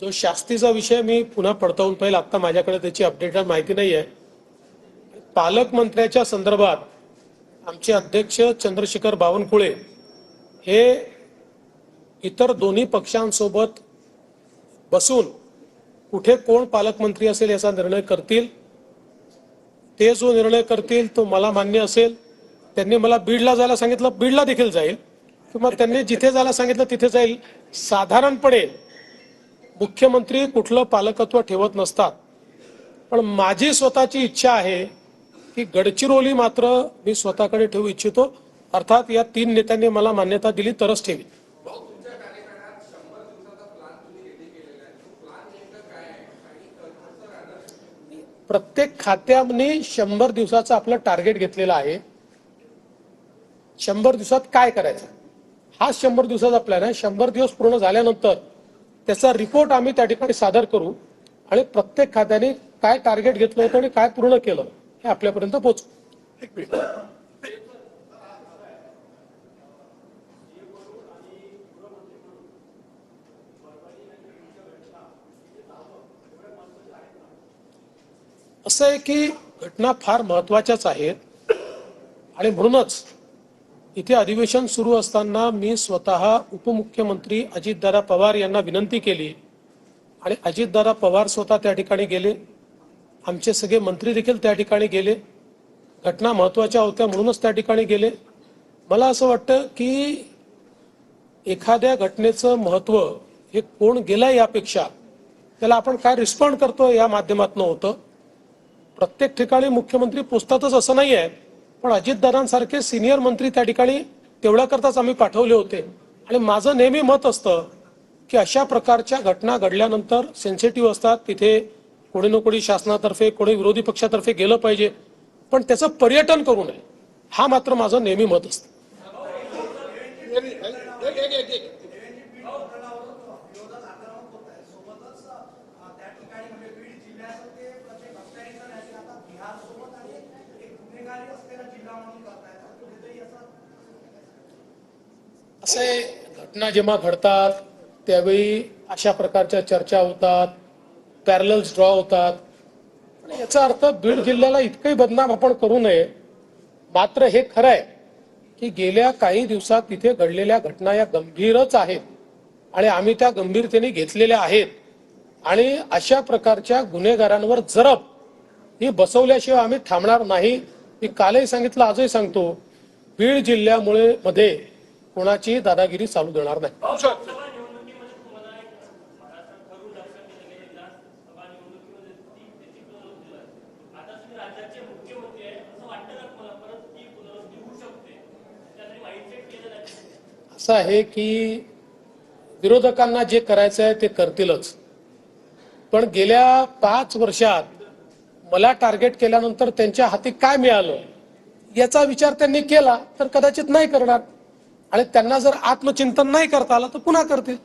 जो शास्तीचा विषय मी पुन्हा पडताळून पाहिजे, आता माझ्याकडे त्याची अपडेटेड माहिती नाही आहे. पालकमंत्र्याच्या संदर्भात आमचे अध्यक्ष चंद्रशेखर बावनकुळे हे इतर दोन्ही पक्षांसोबत बसून कुठे कोण पालकमंत्री असेल याचा निर्णय करतील. ते जो निर्णय करतील तो मला मान्य असेल. त्यांनी मला बीडला जायला सांगितलं, बीडला देखील जाईल, किंवा त्यांनी जिथे जायला सांगितलं तिथे जाईल. साधारणपणे मुख्यमंत्री कुठलं पालकत्व ठेवत नसतात, पण माझी स्वतःची इच्छा आहे की गडचिरोली मात्र मी स्वतःकडे ठेवू इच्छितो. अर्थात या 3 नेत्यांनी मला मान्यता दिली तरच ठेवी. प्रत्येक खात्याने 100 दिवसाचा आपलं टार्गेट घेतलेलं आहे. 100 दिवसात काय करायचं हा 100 दिवसाचा प्लॅन आहे. 100 दिवस पूर्ण झाल्यानंतर त्याचा रिपोर्ट आम्ही त्या ठिकाणी सादर करू आणि प्रत्येक खात्याने काय टार्गेट घेतलं होतं आणि काय पूर्ण केलं हे आपल्यापर्यंत पोहोचू. असं आहे की घटना फार महत्वाच्याच आहेत आणि म्हणूनच इथे अधिवेशन सुरू असताना मी स्वतः उपमुख्यमंत्री अजितदादा पवार यांना विनंती केली आणि अजितदादा पवार स्वतः त्या ठिकाणी गेले. आमचे सगळे मंत्री देखील त्या ठिकाणी गेले. घटना महत्वाच्या होत्या म्हणूनच त्या ठिकाणी गेले. मला असं वाटतं की एखाद्या घटनेचं महत्व हे कोण गेलं यापेक्षा त्याला आपण काय रिस्पॉन्ड करतो या माध्यमातून होतं. प्रत्येक ठिकाणी मुख्यमंत्री पोचतातच असं नाही आहे, पण अजितदादांसारखे सिनियर मंत्री त्या ठिकाणी तेवढ्या करताच आम्ही पाठवले होते. आणि माझं नेहमी मत असतं की अशा प्रकारच्या घटना घडल्यानंतर सेन्सिटिव्ह असतात, तिथे कोणी ना कोणी शासनातर्फे कोणी विरोधी पक्षातर्फे गेलं पाहिजे, पण त्याचं पर्यटन करू नये हा मात्र माझं नेहमी मत असतं. असे घटना जेव्हा घडतात त्यावेळी अशा प्रकारच्या चर्चा होतात, पॅरलल्स ड्रॉ होतात. याचा अर्थ बीड जिल्ह्याला इतकंही बदनाम आपण करू नये. मात्र हे खरं आहे की गेल्या काही दिवसात तिथे घडलेल्या घटना या गंभीरच आहेत आणि आम्ही त्या गंभीरतेने घेतलेल्या आहेत. आणि अशा प्रकारच्या गुन्हेगारांवर जरब ही बसवल्याशिवाय आम्ही थांबणार नाही. मी कालही सांगितलं, आजही सांगतो, बीड जिल्ह्यामुळे मध्ये कोणाची दादागिरी चालू देणार नाही. असं आहे की विरोधकांना जे करायचं आहे ते करतीलच, पण गेल्या 5 वर्षात मला टार्गेट केल्यानंतर त्यांच्या हाती काय मिळालं याचा विचार त्यांनी केला तर कदाचित नाही करणार. आणि त्यांना जर आत्मचिंतन नाही करता आलं तर पुन्हा करतील.